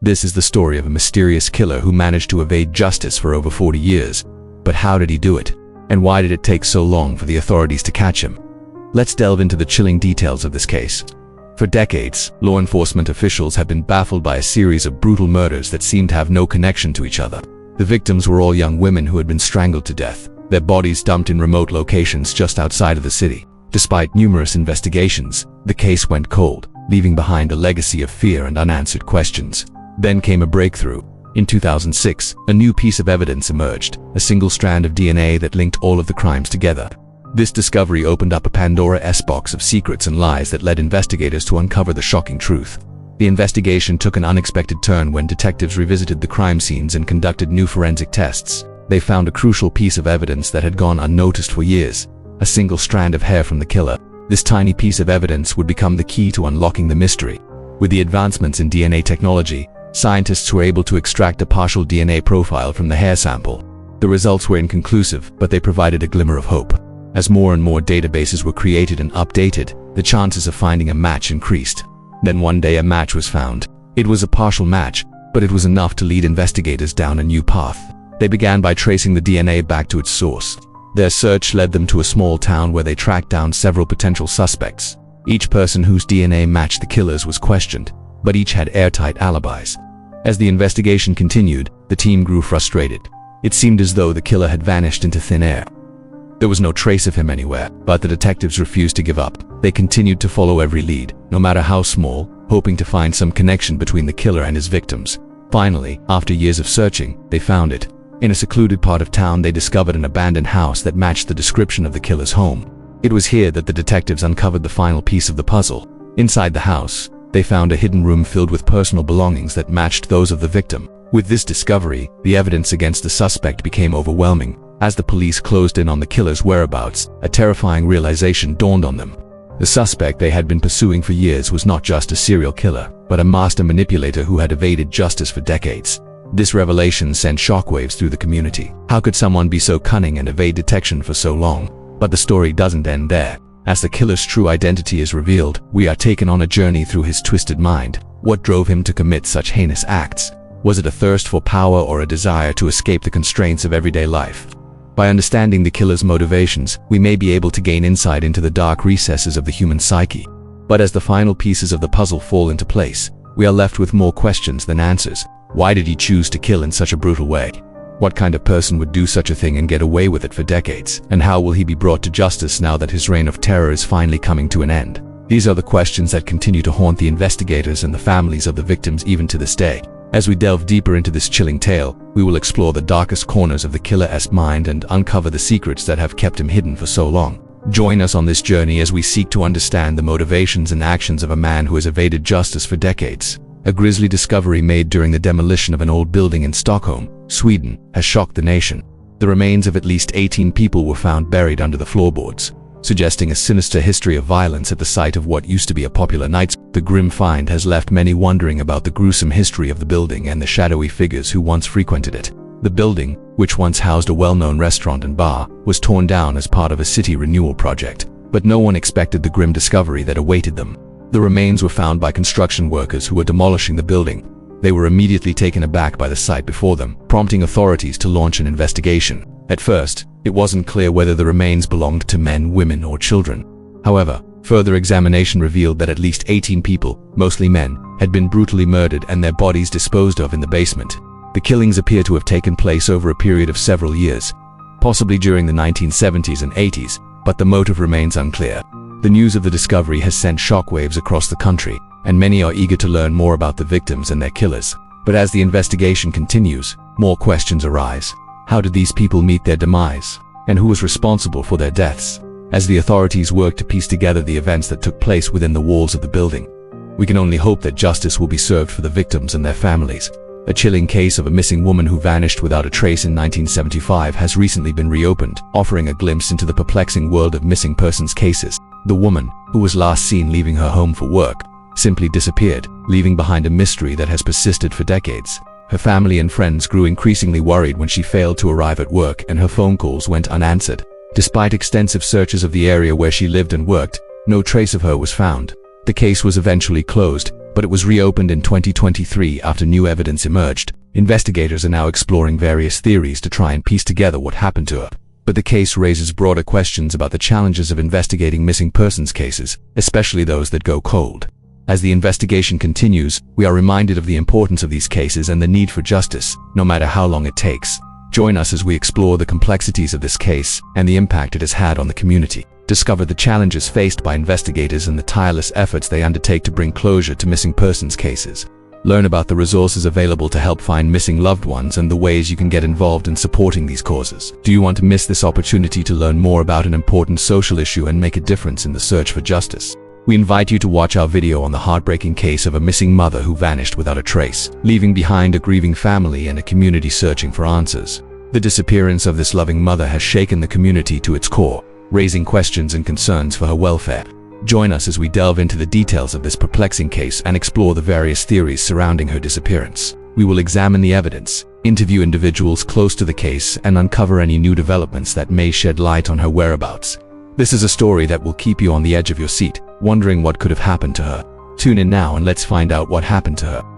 This is the story of a mysterious killer who managed to evade justice for over 40 years. But how did he do it? And why did it take so long for the authorities to catch him? Let's delve into the chilling details of this case. For decades, law enforcement officials have been baffled by a series of brutal murders that seemed to have no connection to each other. The victims were all young women who had been strangled to death, their bodies dumped in remote locations just outside of the city. Despite numerous investigations, the case went cold, leaving behind a legacy of fear and unanswered questions. Then came a breakthrough. In 2006, a new piece of evidence emerged, a single strand of DNA that linked all of the crimes together. This discovery opened up a Pandora's box of secrets and lies that led investigators to uncover the shocking truth. The investigation took an unexpected turn when detectives revisited the crime scenes and conducted new forensic tests. They found a crucial piece of evidence that had gone unnoticed for years, a single strand of hair from the killer. This tiny piece of evidence would become the key to unlocking the mystery. With the advancements in DNA technology, scientists were able to extract a partial DNA profile from the hair sample. The results were inconclusive, but they provided a glimmer of hope. As more and more databases were created and updated, the chances of finding a match increased. Then one day a match was found. It was a partial match, but it was enough to lead investigators down a new path. They began by tracing the DNA back to its source. Their search led them to a small town where they tracked down several potential suspects. Each person whose DNA matched the killer's was questioned, but each had airtight alibis. As the investigation continued, the team grew frustrated. It seemed as though the killer had vanished into thin air. There was no trace of him anywhere, but the detectives refused to give up. They continued to follow every lead, no matter how small, hoping to find some connection between the killer and his victims. Finally, after years of searching, they found it. In a secluded part of town, they discovered an abandoned house that matched the description of the killer's home. It was here that the detectives uncovered the final piece of the puzzle. Inside the house, they found a hidden room filled with personal belongings that matched those of the victim. With this discovery, the evidence against the suspect became overwhelming. As the police closed in on the killer's whereabouts, a terrifying realization dawned on them. The suspect they had been pursuing for years was not just a serial killer, but a master manipulator who had evaded justice for decades. This revelation sent shockwaves through the community. How could someone be so cunning and evade detection for so long? But the story doesn't end there. As the killer's true identity is revealed, we are taken on a journey through his twisted mind. What drove him to commit such heinous acts? Was it a thirst for power or a desire to escape the constraints of everyday life? By understanding the killer's motivations, we may be able to gain insight into the dark recesses of the human psyche. But as the final pieces of the puzzle fall into place, we are left with more questions than answers. Why did he choose to kill in such a brutal way? What kind of person would do such a thing and get away with it for decades? And how will he be brought to justice now that his reign of terror is finally coming to an end? These are the questions that continue to haunt the investigators and the families of the victims even to this day. As we delve deeper into this chilling tale, we will explore the darkest corners of the killer's mind and uncover the secrets that have kept him hidden for so long. Join us on this journey as we seek to understand the motivations and actions of a man who has evaded justice for decades. A grisly discovery made during the demolition of an old building in Stockholm, Sweden, has shocked the nation. The remains of at least 18 people were found buried under the floorboards, suggesting a sinister history of violence at the site of what used to be a popular night. The grim find has left many wondering about the gruesome history of the building and the shadowy figures who once frequented it. The building, which once housed a well-known restaurant and bar, was torn down as part of a city renewal project, but no one expected the grim discovery that awaited them. The remains were found by construction workers who were demolishing the building. They were immediately taken aback by the sight before them, prompting authorities to launch an investigation. At first, it wasn't clear whether the remains belonged to men, women, or children. However, further examination revealed that at least 18 people, mostly men, had been brutally murdered and their bodies disposed of in the basement. The killings appear to have taken place over a period of several years, possibly during the 1970s and 80s, but the motive remains unclear. The news of the discovery has sent shockwaves across the country, and many are eager to learn more about the victims and their killers. But as the investigation continues, more questions arise. How did these people meet their demise? And who was responsible for their deaths? As the authorities work to piece together the events that took place within the walls of the building, we can only hope that justice will be served for the victims and their families. A chilling case of a missing woman who vanished without a trace in 1975 has recently been reopened, offering a glimpse into the perplexing world of missing persons cases. The woman, who was last seen leaving her home for work, simply disappeared, leaving behind a mystery that has persisted for decades. Her family and friends grew increasingly worried when she failed to arrive at work and her phone calls went unanswered. Despite extensive searches of the area where she lived and worked, no trace of her was found. The case was eventually closed, but it was reopened in 2023 after new evidence emerged. Investigators are now exploring various theories to try and piece together what happened to her. But the case raises broader questions about the challenges of investigating missing persons cases, especially those that go cold. As the investigation continues, we are reminded of the importance of these cases and the need for justice, no matter how long it takes. Join us as we explore the complexities of this case and the impact it has had on the community. Discover the challenges faced by investigators and the tireless efforts they undertake to bring closure to missing persons cases. Learn about the resources available to help find missing loved ones and the ways you can get involved in supporting these causes. Do you want to miss this opportunity to learn more about an important social issue and make a difference in the search for justice? We invite you to watch our video on the heartbreaking case of a missing mother who vanished without a trace, leaving behind a grieving family and a community searching for answers. The disappearance of this loving mother has shaken the community to its core, raising questions and concerns for her welfare. Join us as we delve into the details of this perplexing case and explore the various theories surrounding her disappearance. We will examine the evidence, interview individuals close to the case, and uncover any new developments that may shed light on her whereabouts. This is a story that will keep you on the edge of your seat, wondering what could have happened to her. Tune in now and let's find out what happened to her.